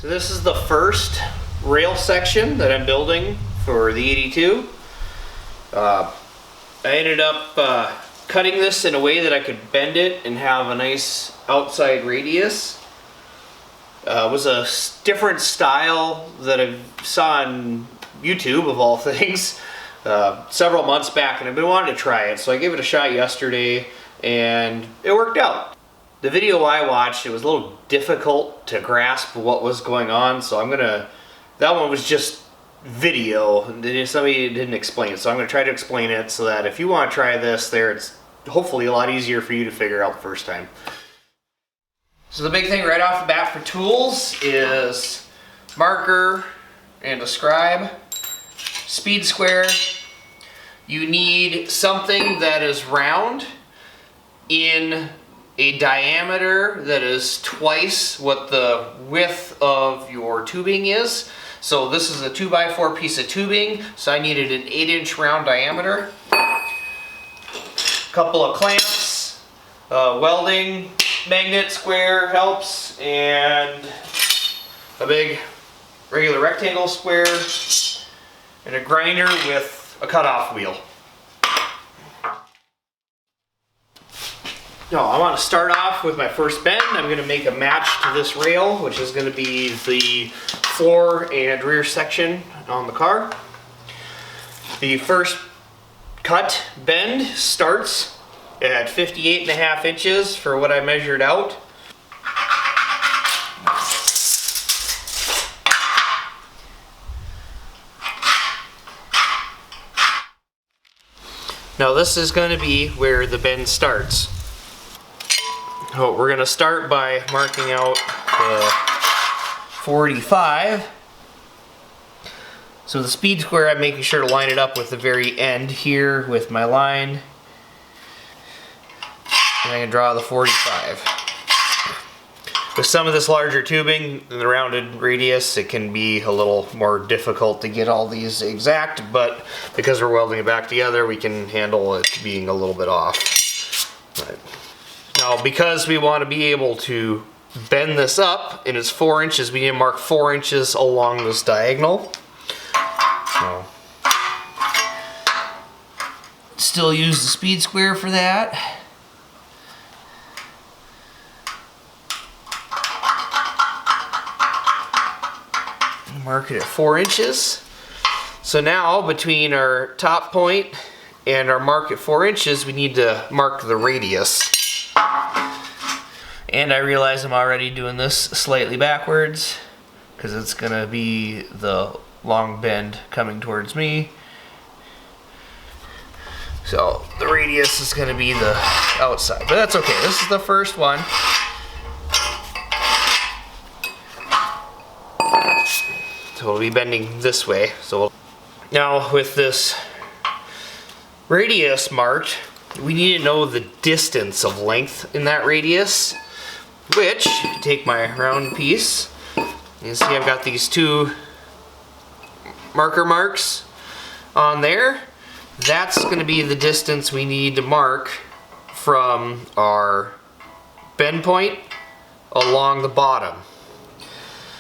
So this is the first rail section that I'm building for the 82. I ended up cutting this in a way that I could bend it and have a nice outside radius. It was a different style that I saw on YouTube, of all things, several months back, and I've been wanting to try it, so I gave it a shot yesterday and it worked out. The video I watched, it was a little difficult to grasp what was going on, so that one was just video, and somebody didn't explain it, so I'm going to try to explain it so that if you want to try this it's hopefully a lot easier for you to figure out the first time. So the big thing right off the bat for tools is marker and a scribe, speed square. You need something that is round in a diameter that is twice what the width of your tubing is. So this is a 2x4 piece of tubing, so I needed an 8-inch round diameter. A couple of clamps, welding magnet square helps, and a big regular rectangle square, and a grinder with a cutoff wheel. Now, I want to start off with my first bend. I'm going to make a match to this rail, which is going to be the floor and rear section on the car. The first cut bend starts at 58.5 inches for what I measured out. Now this is going to be where the bend starts. So we're going to start by marking out the 45. So the speed square, I'm making sure to line it up with the very end here with my line. And I can draw the 45. With some of this larger tubing and the rounded radius, it can be a little more difficult to get all these exact, but because we're welding it back together, we can handle it being a little bit off. Right. Now, because we want to be able to bend this up, and it's 4 inches, we need to mark 4 inches along this diagonal. So, still use the speed square for that. Mark it at 4 inches. So now, between our top point and our mark at 4 inches, we need to mark the radius. And I realize I'm already doing this slightly backwards because it's going to be the long bend coming towards me. So the radius is going to be the outside, but that's okay. This is the first one. So we'll be bending this way. So now with this radius marked, we need to know the distance of length in that radius, which, take my round piece, you see I've got these two marker marks on there. That's going to be the distance we need to mark from our bend point along the bottom.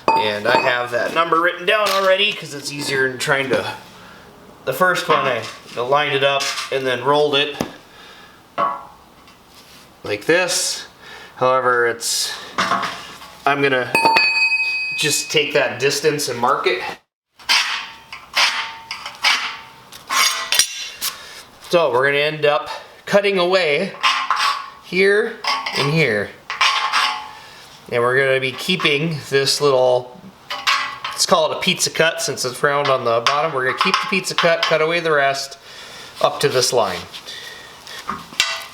And I have that number written down already because it's easier than trying to... The first one I lined it up and then rolled it like this. However, I'm gonna just take that distance and mark it. So we're gonna end up cutting away here and here. And we're gonna be keeping this little, let's call it a pizza cut since it's round on the bottom. We're gonna keep the pizza cut away the rest up to this line.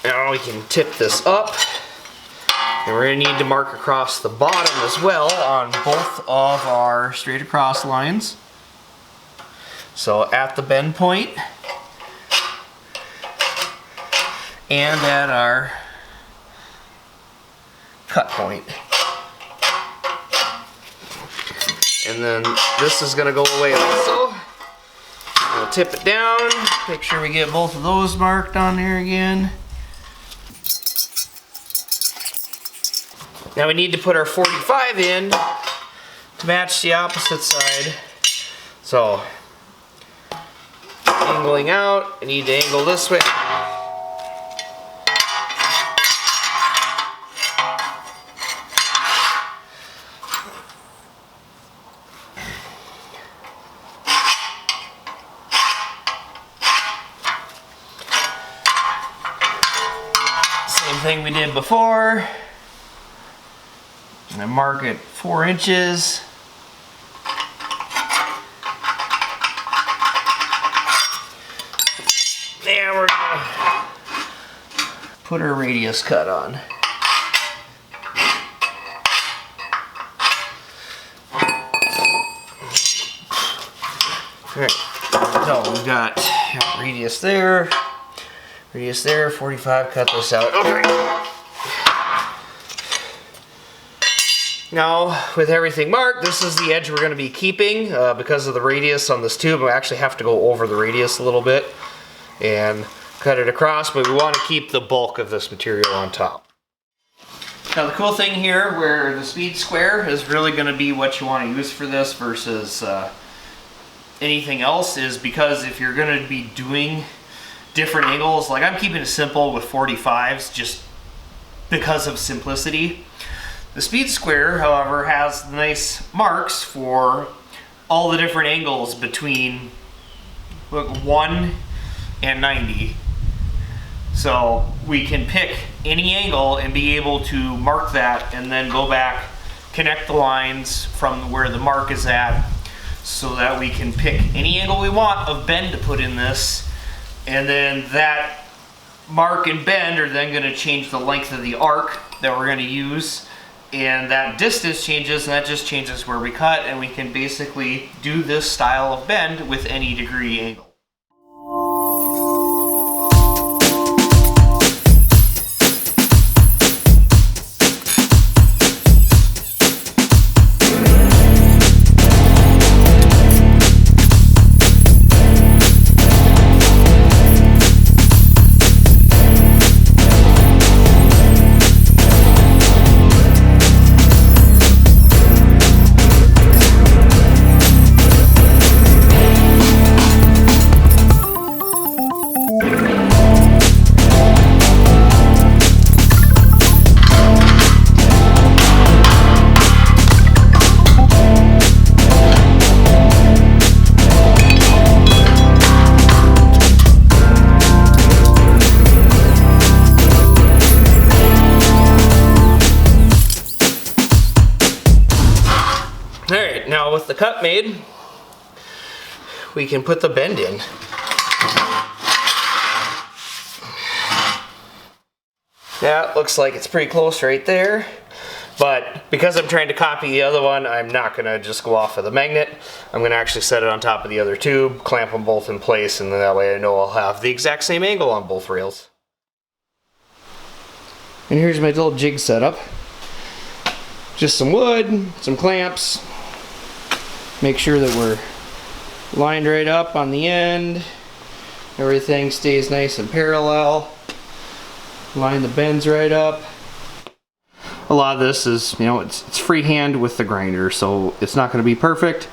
Now we can tip this up. And we're going to need to mark across the bottom as well on both of our straight across lines. So at the bend point and at our cut point. And then this is going to go away also. We'll tip it down, make sure we get both of those marked on there again. Now we need to put our 45 in to match the opposite side. So, angling out, I need to angle this way. Same thing we did before. And I mark it 4 inches. Now we're gonna put our radius cut on. Alright, so we've got radius there, 45, cut this out. Okay. Now, with everything marked, this is the edge we're going to be keeping because of the radius on this tube. I actually have to go over the radius a little bit and cut it across, but we want to keep the bulk of this material on top. Now, the cool thing here, where the speed square is really going to be what you want to use for this versus anything else, is because if you're going to be doing different angles, like I'm keeping it simple with 45s just because of simplicity. The speed square, however, has nice marks for all the different angles between 1 and 90. So we can pick any angle and be able to mark that and then go back, connect the lines from where the mark is at so that we can pick any angle we want of bend to put in this, and then that mark and bend are then going to change the length of the arc that we're going to use. And that distance changes, and that just changes where we cut, and we can basically do this style of bend with any degree angle. Alright, now with the cut made, we can put the bend in. Yeah, it looks like it's pretty close right there, but because I'm trying to copy the other one, I'm not going to just go off of the magnet. I'm going to actually set it on top of the other tube, clamp them both in place, and then that way I know I'll have the exact same angle on both rails. And here's my little jig setup. Just some wood, some clamps. Make sure that we're lined right up on the end. Everything stays nice and parallel. Line the bends right up. A lot of this is, you know, it's freehand with the grinder, so it's not going to be perfect.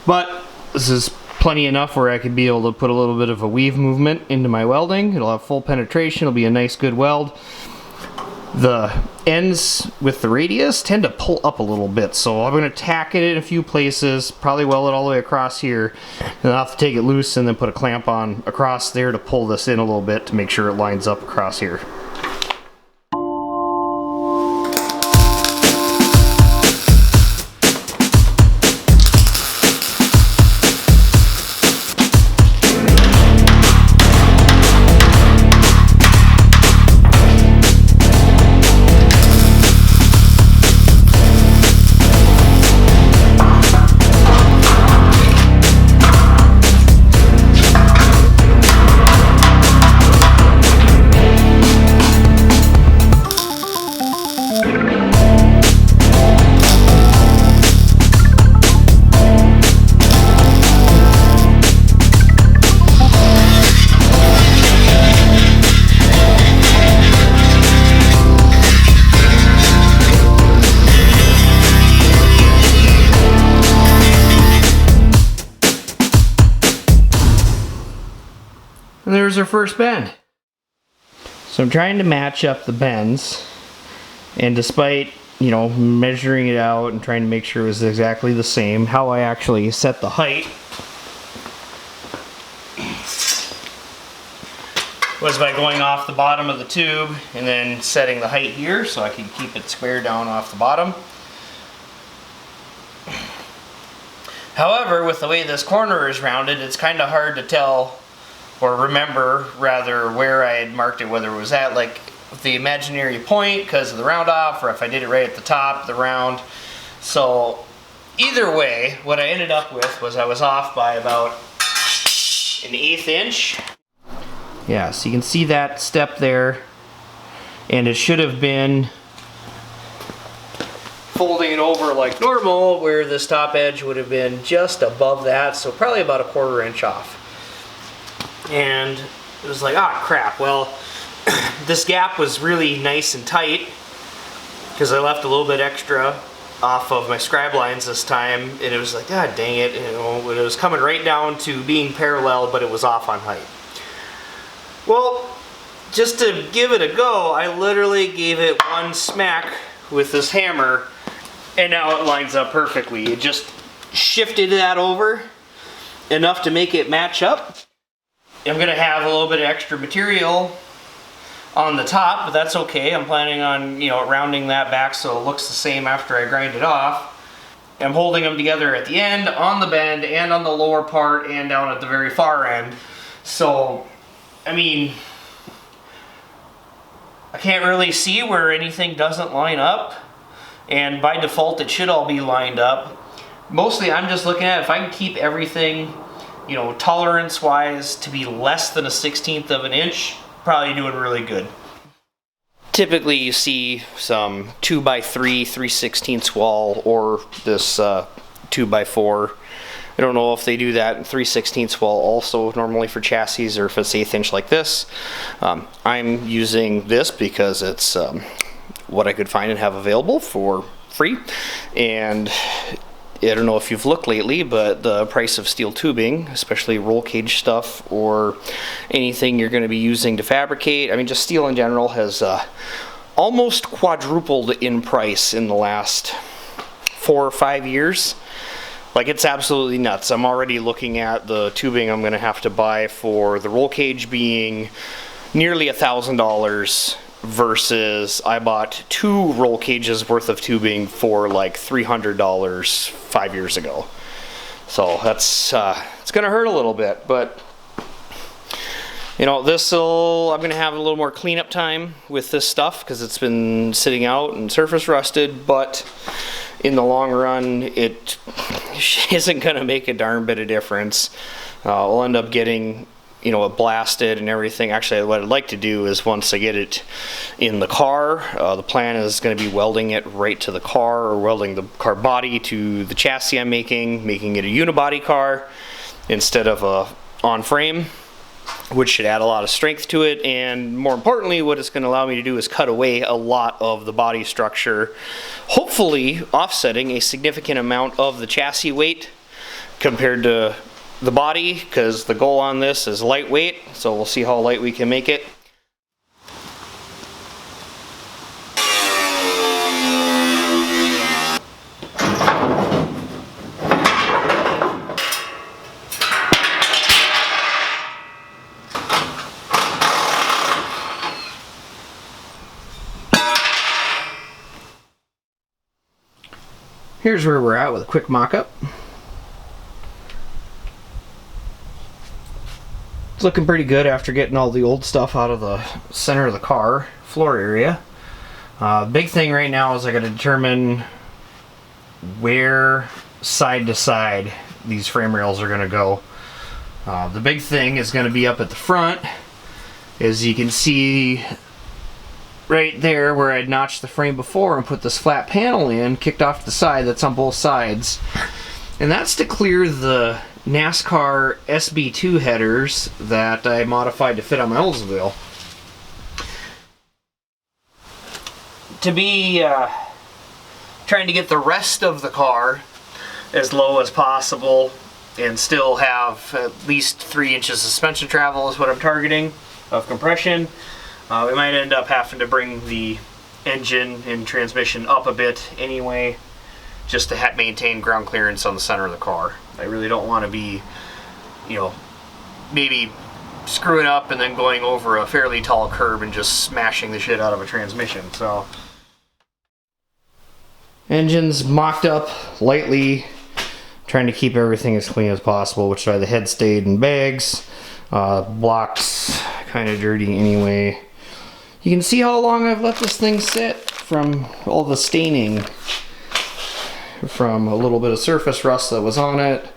But this is plenty enough where I could be able to put a little bit of a weave movement into my welding. It'll have full penetration. It'll be a nice, good weld. The ends with the radius tend to pull up a little bit, so I'm going to tack it in a few places, probably weld it all the way across here, and I'll have to take it loose and then put a clamp on across there to pull this in a little bit to make sure it lines up across here. there's our first bend. So I'm trying to match up the bends, and despite, you know, measuring it out and trying to make sure it was exactly the same, how I actually set the height was by going off the bottom of the tube and then setting the height here so I can keep it square down off the bottom. However, with the way this corner is rounded, it's kind of hard to tell, or remember rather, where I had marked it, whether it was at like the imaginary point because of the round off, or if I did it right at the top, the round. So either way, what I ended up with was I was off by about 1/8 inch. Yeah, so you can see that step there, and it should have been folding it over like normal, where this top edge would have been just above that, so probably about 1/4 inch off. And it was like, ah, crap, well, this gap was really nice and tight because I left a little bit extra off of my scribe lines this time, and it was like, god dang it, you know, it was coming right down to being parallel, but it was off on height. Well, just to give it a go, I literally gave it one smack with this hammer, and now it lines up perfectly. It just shifted that over enough to make it match up. I'm gonna have a little bit of extra material on the top, but that's okay. I'm planning on, you know, rounding that back so it looks the same after I grind it off. I'm holding them together at the end, on the bend, and on the lower part, and down at the very far end. So, I mean, I can't really see where anything doesn't line up, and by default it should all be lined up. Mostly I'm just looking at if I can keep everything, you know, tolerance wise to be less than 1/16 of an inch, probably doing really good. Typically you see some 2x3 3/16 wall, or this 2x4. I don't know if they do that in 3/16 wall also normally for chassis, or if it's 1/8 inch like this. I'm using this because it's what I could find and have available for free. And I don't know if you've looked lately, but the price of steel tubing, especially roll cage stuff or anything you're going to be using to fabricate, I mean just steel in general, has almost quadrupled in price in the last 4 or 5 years. Like, it's absolutely nuts. I'm already looking at the tubing I'm going to have to buy for the roll cage being nearly $1,000, versus I bought 2 roll cages worth of tubing for like $300 5 years ago. So that's it's going to hurt a little bit, but you know, I'm going to have a little more cleanup time with this stuff because it's been sitting out and surface rusted, but in the long run, it isn't going to make a darn bit of difference. We'll end up getting, you know, it blasted and everything. Actually, what I'd like to do is, once I get it in the car, the plan is going to be welding it right to the car, or welding the car body to the chassis I'm making it a unibody car instead of a on-frame, which should add a lot of strength to it. And more importantly, what it's going to allow me to do is cut away a lot of the body structure, hopefully offsetting a significant amount of the chassis weight compared to the body, because the goal on this is lightweight, so we'll see how light we can make it. Here's where we're at with a quick mock-up. It's looking pretty good after getting all the old stuff out of the center of the car floor area. Big thing right now is I got to determine where side to side these frame rails are going to go. The big thing is going to be up at the front. As you can see right there where I'd notched the frame before and put this flat panel in, kicked off the side, that's on both sides. And that's to clear the NASCAR SB2 headers that I modified to fit on my Oldsmobile. To be trying to get the rest of the car as low as possible, and still have at least 3 inches of suspension travel is what I'm targeting of compression. We might end up having to bring the engine and transmission up a bit anyway, just to maintain ground clearance on the center of the car. I really don't want to be, you know, maybe screwing up and then going over a fairly tall curb and just smashing the shit out of a transmission. So engine's mocked up lightly, trying to keep everything as clean as possible, which is why the head stayed in bags. Blocks kind of dirty anyway. You can see how long I've let this thing sit from all the staining from a little bit of surface rust that was on it.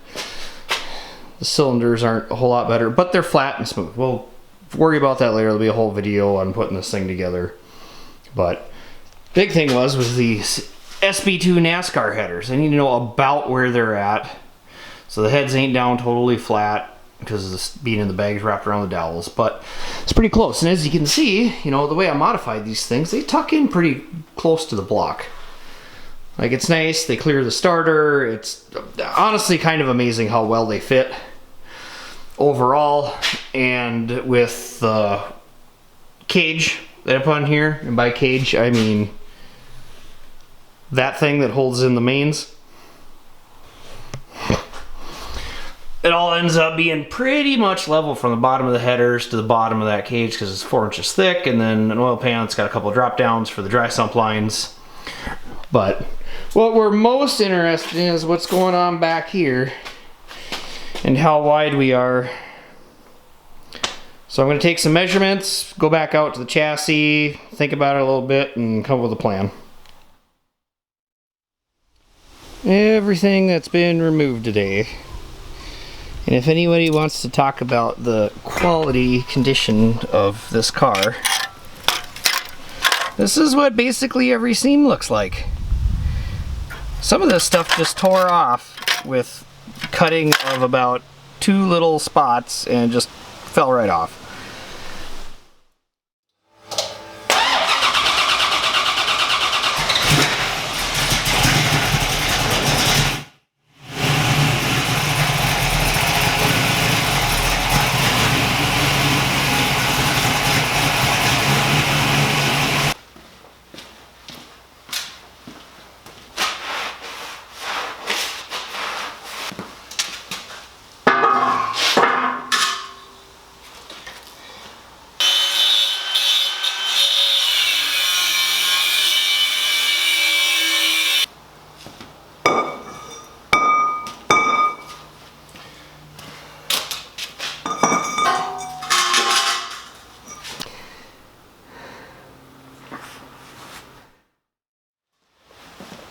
The cylinders aren't a whole lot better, but they're flat and smooth. We'll worry about that later. There'll be a whole video on putting this thing together. But big thing was these SB2 NASCAR headers. I need to know about where they're at. So the heads ain't down totally flat because of this being in the bags wrapped around the dowels, but it's pretty close. And as you can see, you know, the way I modified these things, they tuck in pretty close to the block. Like, it's nice, they clear the starter. It's honestly kind of amazing how well they fit overall. And with the cage that I put on here, and by cage I mean that thing that holds in the mains, it all ends up being pretty much level from the bottom of the headers to the bottom of that cage because it's 4 inches thick, and then an oil pan that's got a couple of drop downs for the dry sump lines. But what we're most interested in is what's going on back here and how wide we are. So I'm going to take some measurements, go back out to the chassis, think about it a little bit, and come up with a plan. Everything that's been removed today. And if anybody wants to talk about the quality condition of this car, this is what basically every seam looks like. Some of this stuff just tore off with cutting of about 2 little spots and just fell right off.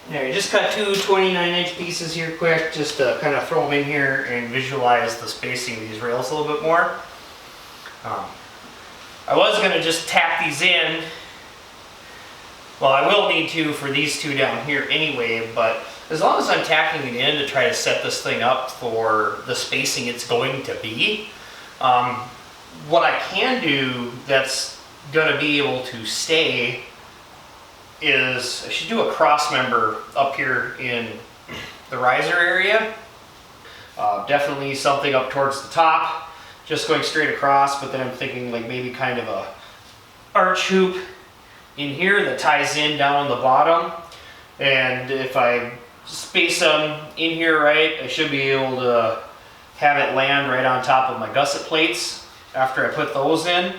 There, just cut 2 29-inch pieces here quick, just to kind of throw them in here and visualize the spacing of these rails a little bit more. I was going to just tack these in. Well, I will need to for these 2 down here anyway, but as long as I'm tacking it in to try to set this thing up for the spacing it's going to be, what I can do that's going to be able to stay is I should do a cross member up here in the riser area. Definitely something up towards the top, just going straight across, but then I'm thinking like maybe kind of a arch hoop in here that ties in down on the bottom. And if I space them in here right, I should be able to have it land right on top of my gusset plates after I put those in.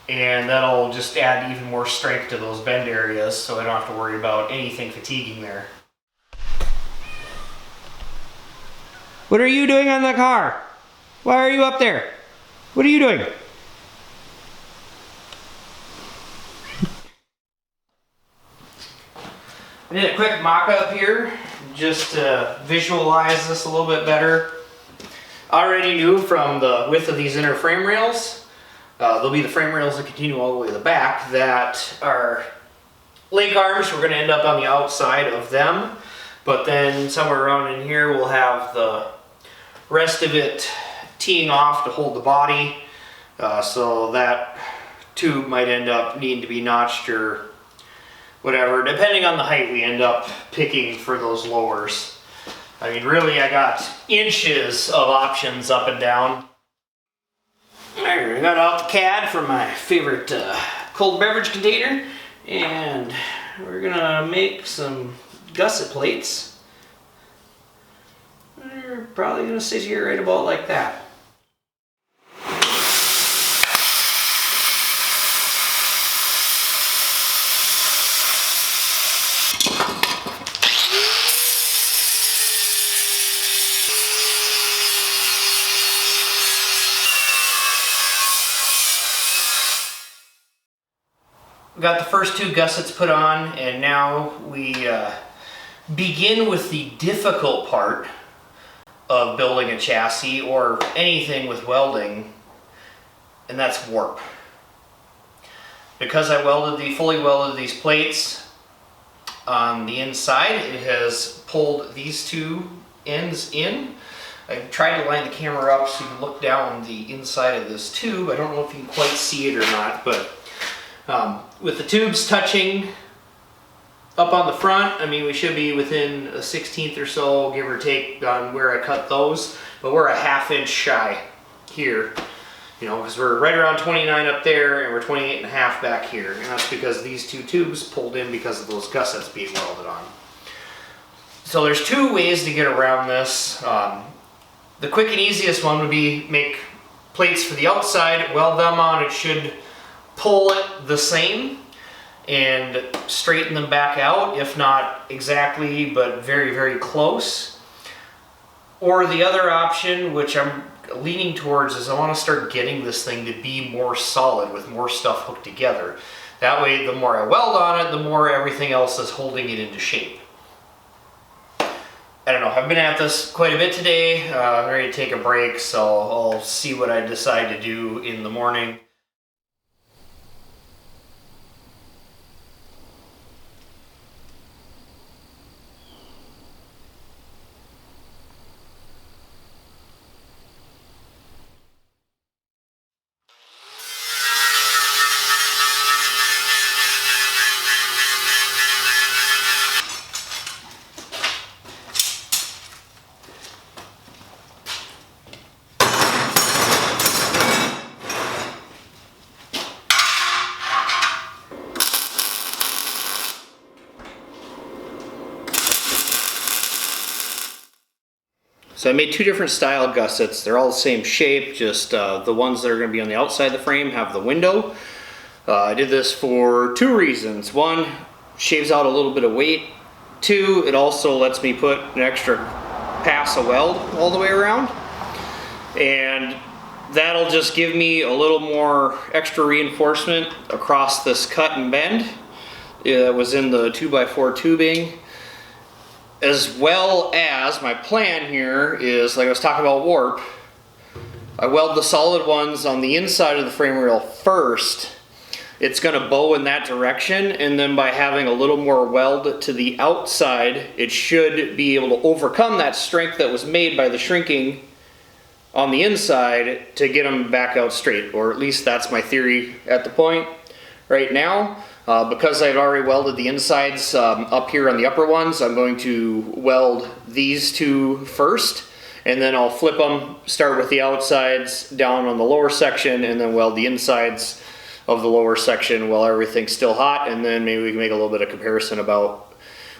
And that'll just add even more strength to those bend areas, so I don't have to worry about anything fatiguing there. What are you doing on the car? Why are you up there? What are you doing? I did a quick mock-up here, just to visualize this a little bit better. I already knew from the width of these inner frame rails, there'll be the frame rails that continue all the way to the back, that are link arms. We're going to end up on the outside of them, but then somewhere around in here we'll have the rest of it teeing off to hold the body, so that tube might end up needing to be notched or whatever, depending on the height we end up picking for those lowers. I mean, really, I got inches of options up and down. I got out the CAD from my favorite cold beverage container, and we're gonna make some gusset plates. They're probably gonna sit here right about like that. We got the first two gussets put on, and now we begin with the difficult part of building a chassis or anything with welding, and that's warp. Because I fully welded these plates on the inside, it has pulled these two ends in. I tried to line the camera up so you can look down the inside of this tube. I don't know if you can quite see it or not, but with the tubes touching up on the front, I mean, we should be within a 1/16 or so, give or take, on where I cut those, but we're a 1/2 inch shy here, you know, because we're right around 29 up there and we're 28.5 back here, and that's because these two tubes pulled in because of those gussets being welded on. So there's two ways to get around this. The quick and easiest one would be make plates for the outside, weld them on. It should pull it the same and straighten them back out, if not exactly, but very, very close. Or the other option, which I'm leaning towards, is I want to start getting this thing to be more solid with more stuff hooked together. That way, the more I weld on it, the more everything else is holding it into shape. I don't know, I've been at this quite a bit today. I'm ready to take a break, so I'll see what I decide to do in the morning. So I made two different style gussets. They're all the same shape, just the ones that are going to be on the outside of the frame have the window. I did this for two reasons. One, shaves out a little bit of weight. Two, it also lets me put an extra pass of weld all the way around. And that'll just give me a little more extra reinforcement across this cut and bend. It was in the 2x4 tubing. As well as, my plan here is, like I was talking about warp, I weld the solid ones on the inside of the frame rail first. It's going to bow in that direction, and then by having a little more weld to the outside, it should be able to overcome that strength that was made by the shrinking on the inside to get them back out straight, or at least that's my theory at the point right now. Because I've already welded the insides up here on the upper ones, I'm going to weld these two first, and then I'll flip them, start with the outsides down on the lower section, and then weld the insides of the lower section while everything's still hot, and then maybe we can make a little bit of comparison about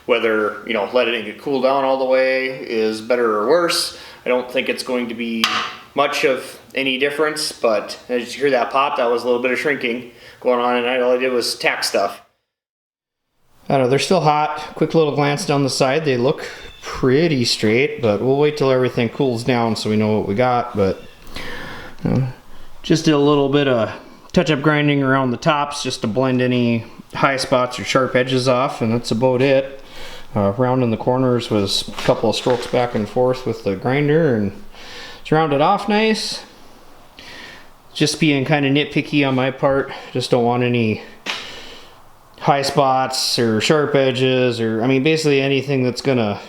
whether, you know, letting it cool down all the way is better or worse. I don't think it's going to be much of any difference, but as you hear that pop, that was a little bit of shrinking going on, and all I did was tack stuff. I don't know, they're still hot. Quick little glance down the side. They look pretty straight, but we'll wait till everything cools down so we know what we got. But just did a little bit of touch-up grinding around the tops just to blend any high spots or sharp edges off, and that's about it. Rounding the corners was a couple of strokes back and forth with the grinder, and it's rounded off nice. Just being kind of nitpicky on my part. Just don't want any high spots or sharp edges, or I mean basically anything that's gonna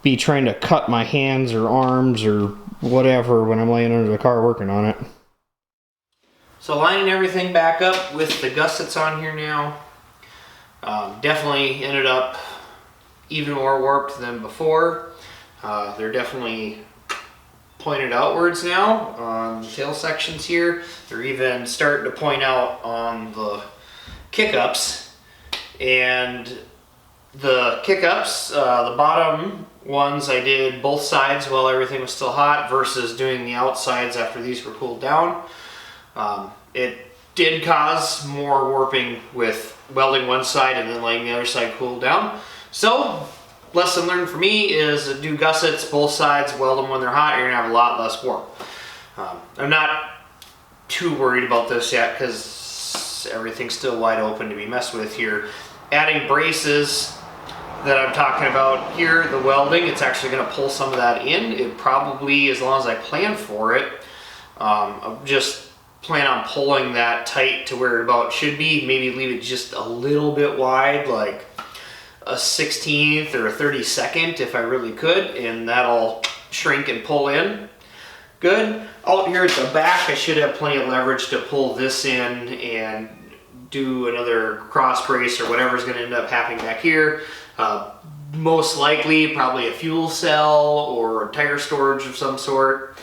be trying to cut my hands or arms or whatever when I'm laying under the car working on it. So lining everything back up with the gussets on here now. Definitely ended up even more warped than before. They're definitely pointed outwards now on the tail sections here. They're even starting to point out on the kick-ups. And the kick-ups, the bottom ones I did both sides while everything was still hot versus doing the outsides after these were cooled down. It did cause more warping with welding one side and then letting the other side cool down. So, lesson learned for me is do gussets both sides, weld them when they're hot, you're gonna have a lot less warp. I'm not too worried about this yet because everything's still wide open to be messed with here. Adding braces that I'm talking about here, the welding, it's actually gonna pull some of that in. It probably, as long as I plan for it, I'll just plan on pulling that tight to where it about should be. Maybe leave it just a little bit wide, like a 16th or a 32nd if I really could, and that'll shrink and pull in good. Out here at the back, I should have plenty of leverage to pull this in and do another cross brace or whatever's going to end up happening back here. Most likely probably a fuel cell or tire storage of some sort.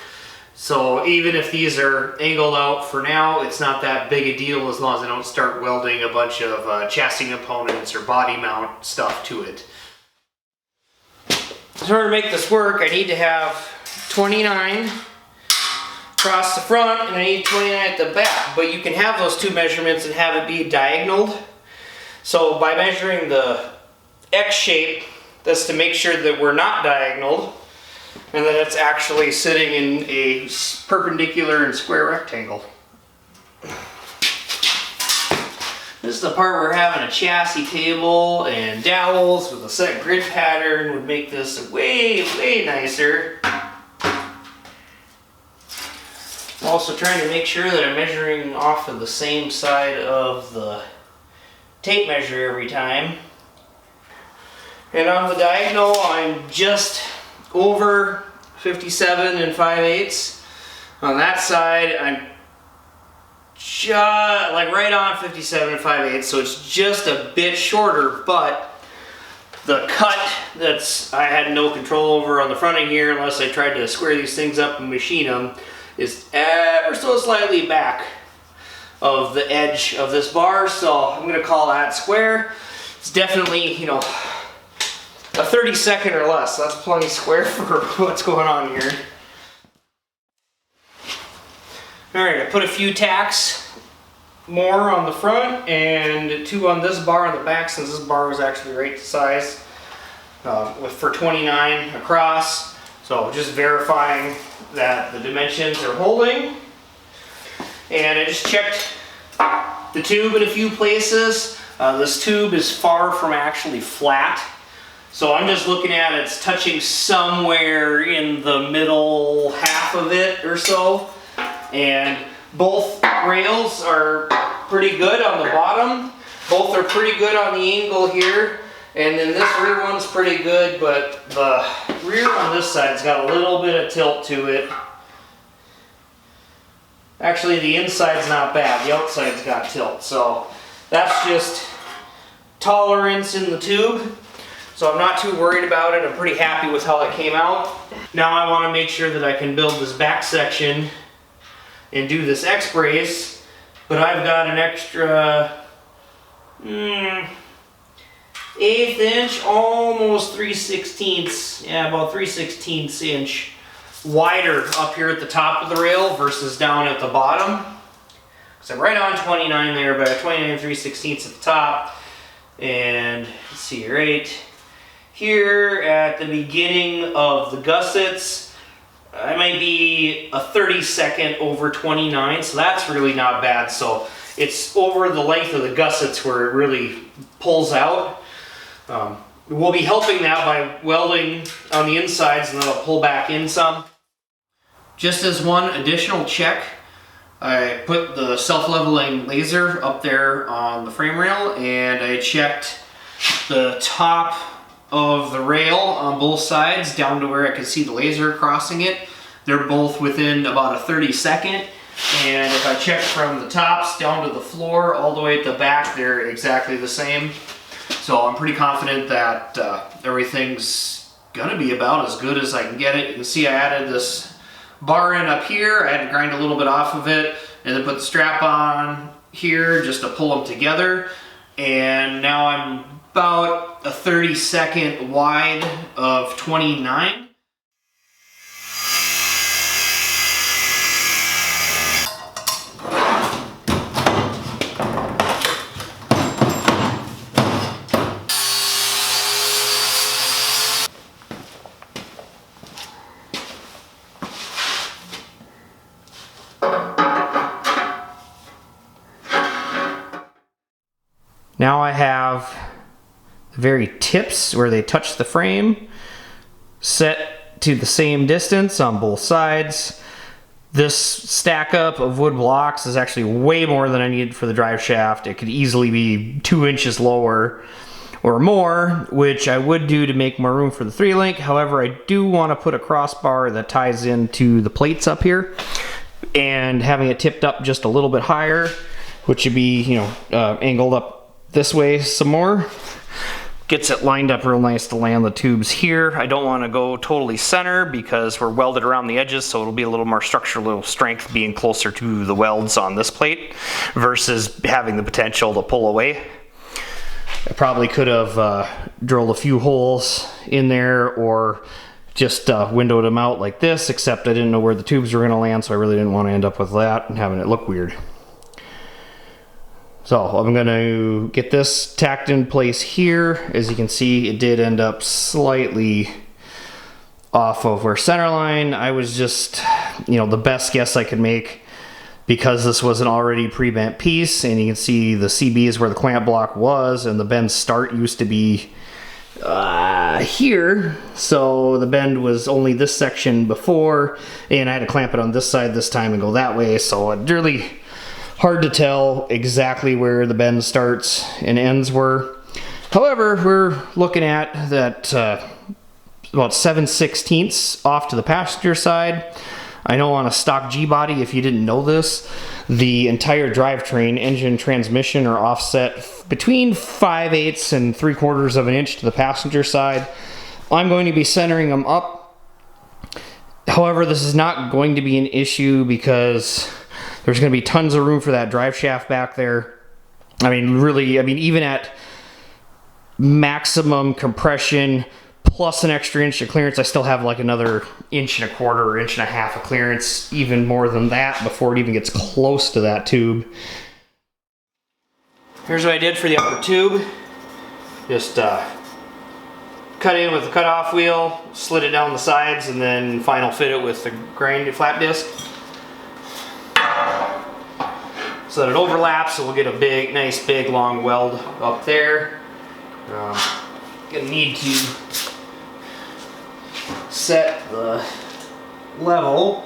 So even if these are angled out for now, it's not that big a deal as long as I don't start welding a bunch of chassis components or body mount stuff to it. So in order to make this work, I need to have 29 across the front and I need 29 at the back. But you can have those two measurements and have it be diagonal. So by measuring the X shape, that's to make sure that we're not diagonal and that it's actually sitting in a perpendicular and square rectangle. This is the part where having a chassis table and dowels with a set grid pattern would make this way, way nicer. I'm also trying to make sure that I'm measuring off of the same side of the tape measure every time. And on the diagonal, I'm just over 57 5/8. On that side, I'm just like right on 57 5/8, so it's just a bit shorter, but the cut that's I had no control over on the front of here, unless I tried to square these things up and machine them, is ever so slightly back of the edge of this bar, so I'm gonna call that square. It's definitely, you know, a 32nd or less. That's plenty square for what's going on here. Alright, I put a few tacks more on the front and 2 on this bar on the back, since this bar was actually right to size for 29 across. So just verifying that the dimensions are holding. And I just checked the tube in a few places. This tube is far from actually flat. So I'm just looking at it's touching somewhere in the middle half of it or so. And both rails are pretty good on the bottom. Both are pretty good on the angle here. And then this rear one's pretty good, but the rear on this side's got a little bit of tilt to it. Actually, the inside's not bad. The outside's got tilt. So that's just tolerance in the tube. So I'm not too worried about it. I'm pretty happy with how it came out. Now I want to make sure that I can build this back section and do this X-brace, but I've got an extra 1/8 inch, almost 3/16, yeah, about 3/16 inch wider up here at the top of the rail versus down at the bottom. So I'm right on 29 there, but 29 3/16 at the top. And let's see, right here at the beginning of the gussets, I might be a 32nd over 29, so that's really not bad. So it's over the length of the gussets where it really pulls out. We'll be helping that by welding on the insides, and then it'll pull back in some. Just as one additional check, I put the self-leveling laser up there on the frame rail, and I checked the top of the rail on both sides down to where I could see the laser crossing it. They're both within about a 32nd, and if I check from the tops down to the floor all the way at the back, they're exactly the same. So I'm pretty confident that everything's gonna be about as good as I can get it. You can see I added this bar in up here. I had to grind a little bit off of it and then put the strap on here just to pull them together. And now I'm about a 32nd wide of 29. Now I have the very tips where they touch the frame set to the same distance on both sides. This stack up of wood blocks is actually way more than I needed for the drive shaft. It could easily be 2 inches lower or more, which I would do to make more room for the 3-link. However, I do want to put a crossbar that ties into the plates up here, and having it tipped up just a little bit higher, which would be, you know, angled up this way some more, gets it lined up real nice to land the tubes here. I don't want to go totally center because we're welded around the edges, so it'll be a little more structural strength being closer to the welds on this plate versus having the potential to pull away. I probably could have drilled a few holes in there or just windowed them out like this, except I didn't know where the tubes were going to land, so I really didn't want to end up with that and having it look weird. So I'm going to get this tacked in place here. As you can see, it did end up slightly off of our center line. I was just, you know, the best guess I could make because this was an already pre-bent piece, and you can see the CB is where the clamp block was, and the bend start used to be here. So the bend was only this section before, and I had to clamp it on this side this time and go that way. So it really hard to tell exactly where the bend starts and ends were. However, we're looking at that about 7/16 off to the passenger side. I know on a stock G-body, if you didn't know this, the entire drivetrain, engine, transmission are offset between 5/8 and 3/4 of an inch to the passenger side. I'm going to be centering them up. However, this is not going to be an issue because there's going to be tons of room for that drive shaft back there. I mean, really, even at maximum compression plus an extra inch of clearance, I still have like another 1.25 or 1.5 inches of clearance, even more than that, before it even gets close to that tube. Here's what I did for the upper tube. Just cut in with the cutoff wheel, slid it down the sides, and then final fit it with the grind flat disc, so that it overlaps, so we'll get a big, nice, big, long weld up there. Gonna need to set the level.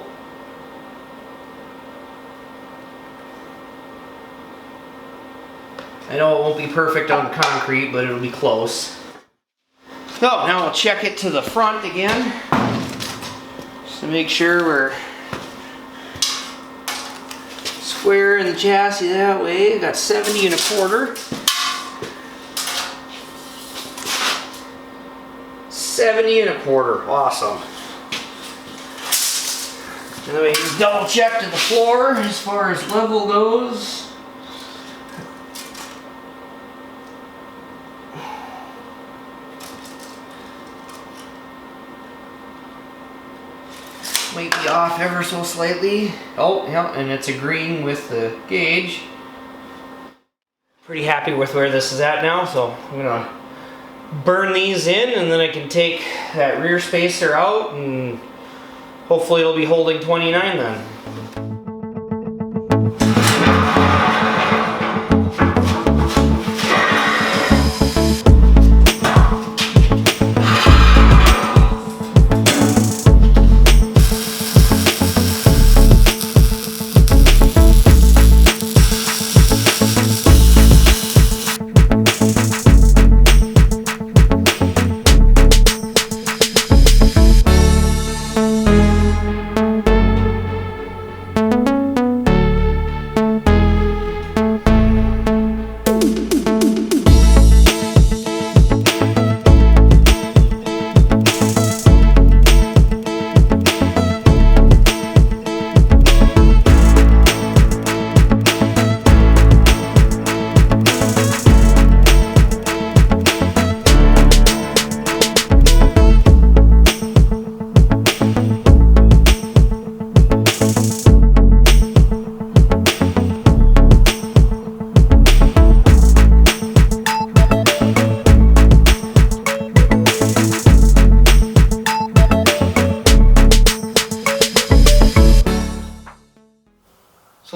I know it won't be perfect on the concrete, but it'll be close. So now we'll check it to the front again, just to make sure we're square in the chassis that way. Got 70 1/4. 70 1/4, awesome. And then we can double check to the floor as far as level goes. Might be off ever so slightly. Oh, yeah, and it's agreeing with the gauge. Pretty happy with where this is at now, so I'm gonna burn these in, and then I can take that rear spacer out, and hopefully it'll be holding 29 then.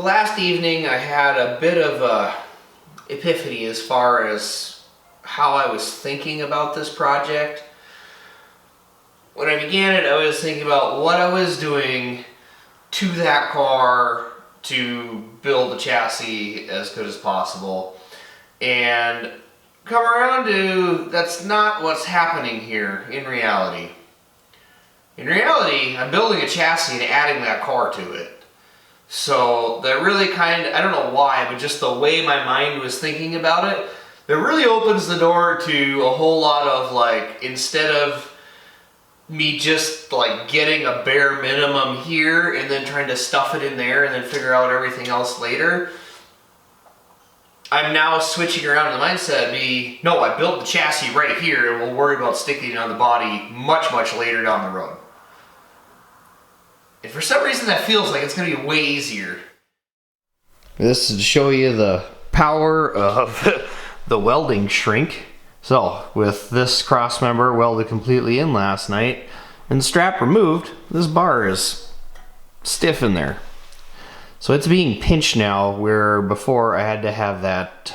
So last evening I had a bit of a epiphany as far as how I was thinking about this project. When I began it, I was thinking about what I was doing to that car to build the chassis as good as possible. And come around to, that's not what's happening here in reality. In reality, I'm building a chassis and adding that car to it. So that really kind of, I don't know why, but just the way my mind was thinking about it, that really opens the door to a whole lot of like, instead of me just like getting a bare minimum here and then trying to stuff it in there and then figure out everything else later, I'm now switching around in the mindset, no, I built the chassis right here and we'll worry about sticking it on the body much, much later down the road. And for some reason that feels like it's going to be way easier. This is to show you the power of the welding shrink. So with this cross member welded completely in last night and the strap removed, this bar is stiff in there. So it's being pinched now, where before I had to have that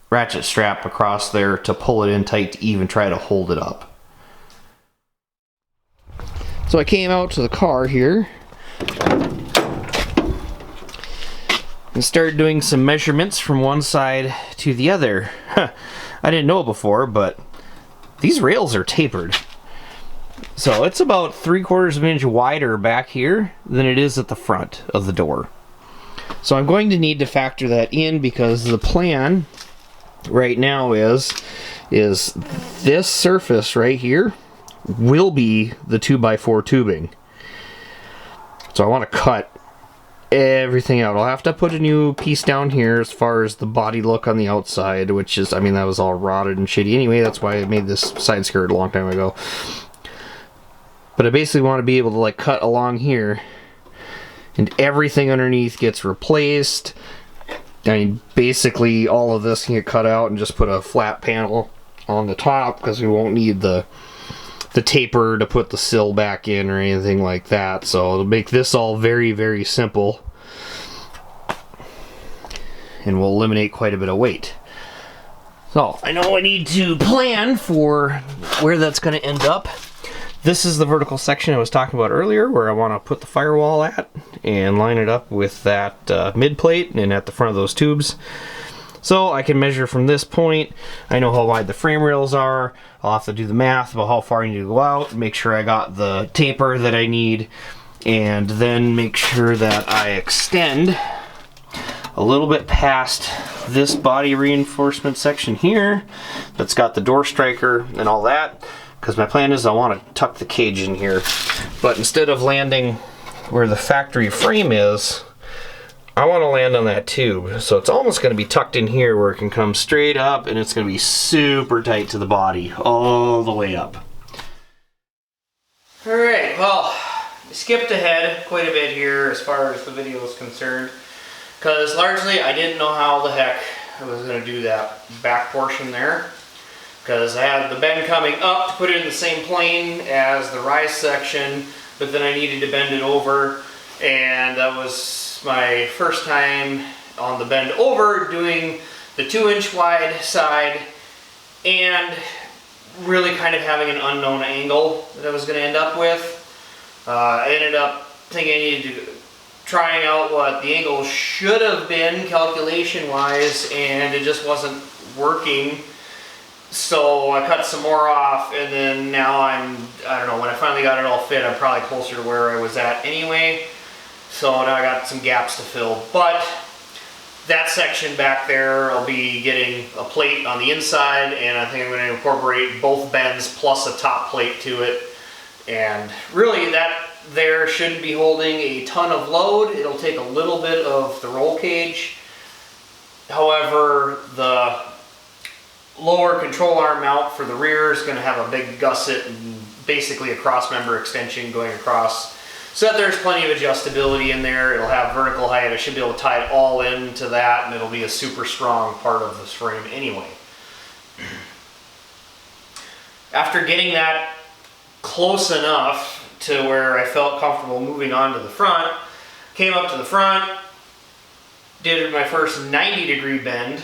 ratchet strap across there to pull it in tight to even try to hold it up. So I came out to the car here and started doing some measurements from one side to the other. I didn't know it before, but these rails are tapered. So it's about 3/4 of an inch wider back here than it is at the front of the door. So I'm going to need to factor that in, because the plan right now is this surface right here will be the 2x4 tubing. So I want to cut everything out. I'll have to put a new piece down here as far as the body look on the outside, which is, I mean, that was all rotted and shitty anyway. That's why I made this side skirt a long time ago. But I basically want to be able to like cut along here and everything underneath gets replaced. I mean, basically all of this can get cut out and just put a flat panel on the top, because we won't need the taper to put the sill back in or anything like that. So it'll make this all very, very simple, and will eliminate quite a bit of weight. So I know I need to plan for where that's going to end up. This is the vertical section I was talking about earlier, where I want to put the firewall at and line it up with that mid plate and at the front of those tubes. So I can measure from this point. I know how wide the frame rails are. I'll have to do the math about how far I need to go out, make sure I got the taper that I need, and then make sure that I extend a little bit past this body reinforcement section here that's got the door striker and all that, because my plan is I want to tuck the cage in here. But instead of landing where the factory frame is, I want to land on that tube. So it's almost going to be tucked in here where it can come straight up, and it's going to be super tight to the body all the way up. Alright, well, I skipped ahead quite a bit here as far as the video is concerned, because largely I didn't know how the heck I was going to do that back portion there, because I had the bend coming up to put it in the same plane as the rise section, but then I needed to bend it over, and that was my first time on the bend over doing the 2-inch wide side, and really kind of having an unknown angle that I was going to end up with. I ended up thinking I needed to trying out what the angle should have been calculation wise, and it just wasn't working. So I cut some more off, and then now I don't know, when I finally got it all fit, I'm probably closer to where I was at anyway. So now I got some gaps to fill. But that section back there, I'll be getting a plate on the inside, and I think I'm going to incorporate both bends plus a top plate to it. And really that there shouldn't be holding a ton of load. It'll take a little bit of the roll cage. However, the lower control arm mount for the rear is going to have a big gusset and basically a cross member extension going across, so that there's plenty of adjustability in there. It'll have vertical height. I should be able to tie it all into that, and it'll be a super strong part of this frame anyway. After getting that close enough to where I felt comfortable moving on to the front, came up to the front, did my first 90-degree bend,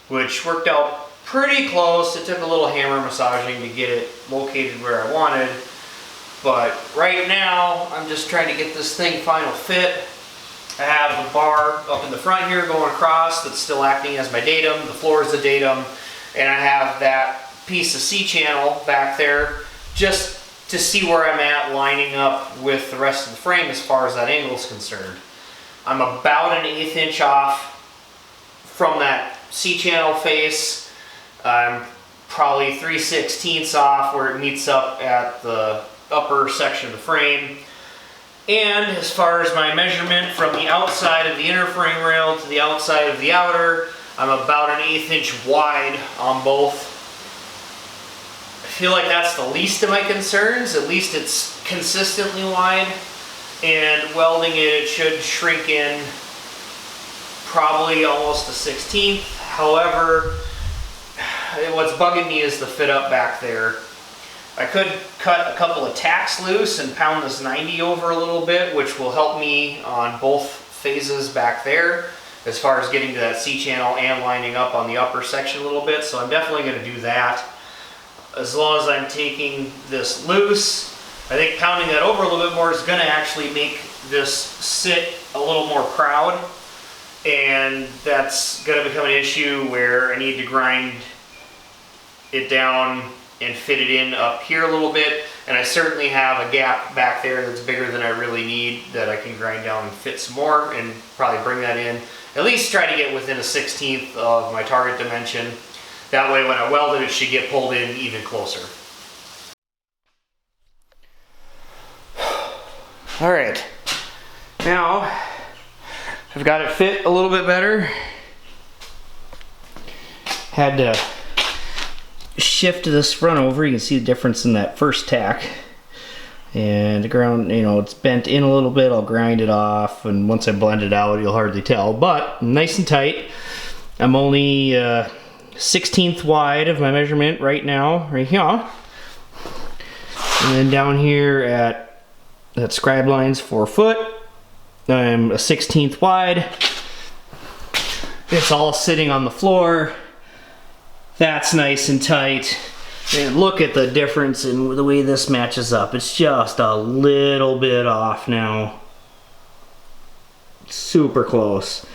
which worked out pretty close. It took a little hammer massaging to get it located where I wanted. But right now, I'm just trying to get this thing final fit. I have the bar up in the front here going across that's still acting as my datum. The floor is the datum. And I have that piece of C-channel back there just to see where I'm at lining up with the rest of the frame as far as that angle is concerned. I'm about an 1/8 inch off from that C-channel face. I'm probably 3/16 off where it meets up at the upper section of the frame. And as far as my measurement from the outside of the inner frame rail to the outside of the outer, I'm about an 1/8 inch wide on both. I feel like that's the least of my concerns. At least it's consistently wide. And welding it should shrink in probably almost a 1/16. However, what's bugging me is the fit up back there. I could cut a couple of tacks loose and pound this 90 over a little bit, which will help me on both phases back there as far as getting to that C-channel and lining up on the upper section a little bit. So I'm definitely going to do that. As long as I'm taking this loose, I think pounding that over a little bit more is going to actually make this sit a little more proud. And that's going to become an issue where I need to grind it down and fit it in up here a little bit. And I certainly have a gap back there that's bigger than I really need that I can grind down and fit some more and probably bring that in. At least try to get within a 1/16 of my target dimension. That way when I weld it, it should get pulled in even closer. All right, now I've got it fit a little bit better. Had to shift this front over. You can see the difference in that first tack. And the ground, you know, it's bent in a little bit. I'll grind it off, and once I blend it out, you'll hardly tell. But nice and tight. I'm only 1/16 wide of my measurement right now, right here. And then down here at that scribe line's 4 foot. I'm a 1/16 wide. It's all sitting on the floor. That's nice and tight. And look at the difference in the way this matches up. It's just a little bit off now. Super close.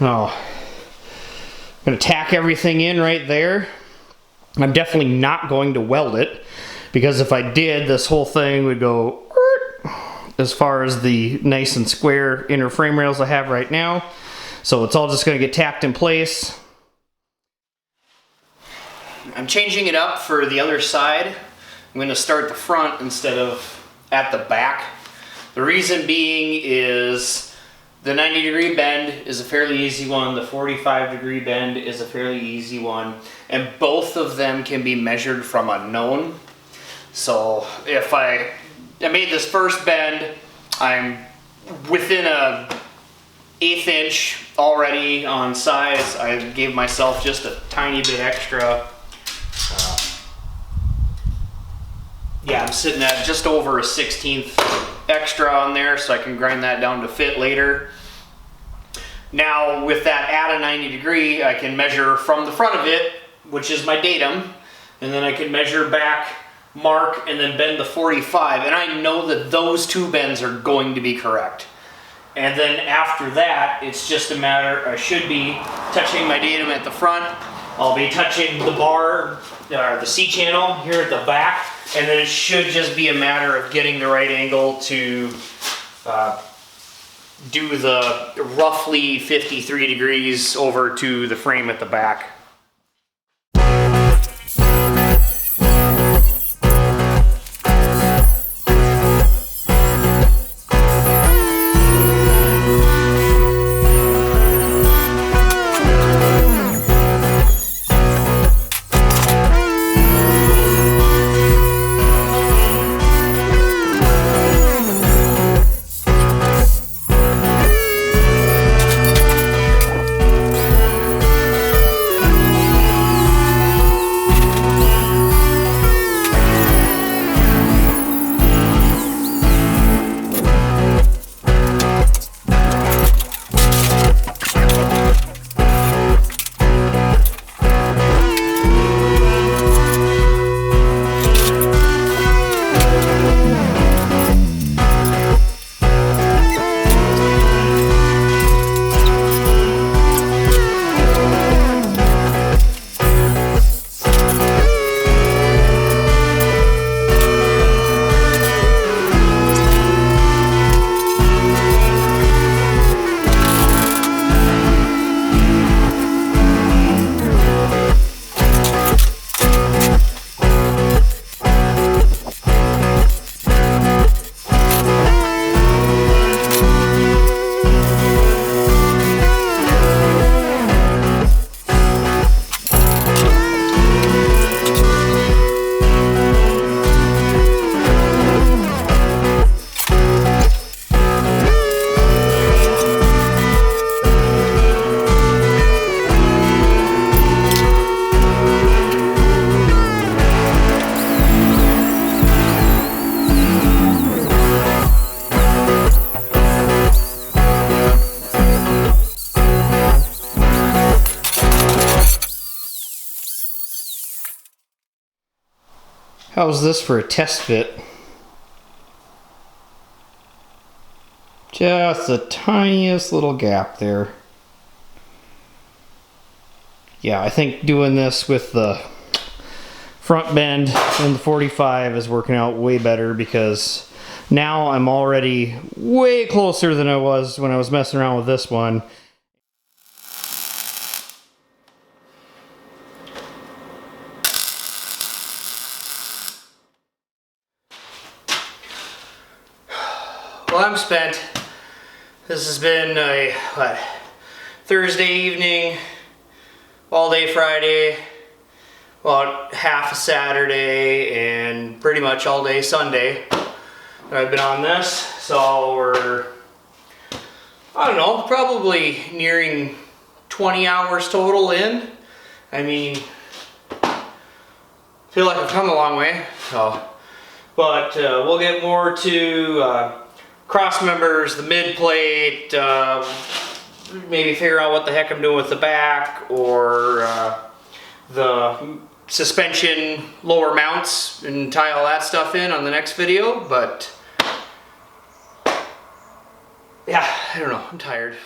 Oh, I'm gonna tack everything in right there. I'm definitely not going to weld it, because if I did, this whole thing would go as far as the nice and square inner frame rails I have right now. So it's all just gonna get tacked in place. I'm changing it up for the other side. I'm gonna start the front instead of at the back. The reason being is the 90-degree bend is a fairly easy one. The 45-degree bend is a fairly easy one. And both of them can be measured from a known. So if I made this first bend, I'm within a 1/8 inch already on size. I gave myself just a tiny bit extra. Yeah, I'm sitting at just over a 1/16 extra on there, so I can grind that down to fit later. Now with that at a 90-degree, I can measure from the front of it, which is my datum, and then I can measure back, mark, and then bend the 45, and I know that those two bends are going to be correct. And then after that, it's just a matter, I should be touching my datum at the front, I'll be touching the bar, the C-channel here at the back, and then it should just be a matter of getting the right angle to do the roughly 53 degrees over to the frame at the back. How's this for a test fit? Just the tiniest little gap there. Yeah, I think doing this with the front bend and the 45 is working out way better, because now I'm already way closer than I was when I was messing around with this one. Well, I'm spent. This has been a Thursday evening, all day Friday, about half a Saturday, and pretty much all day Sunday that I've been on this. So we're, I don't know, probably nearing 20 hours total in. I mean, feel like I've come a long way. So, but we'll get more to cross members, the mid plate, maybe figure out what the heck I'm doing with the back, or the suspension lower mounts, and tie all that stuff in on the next video. But yeah, I don't know, I'm tired.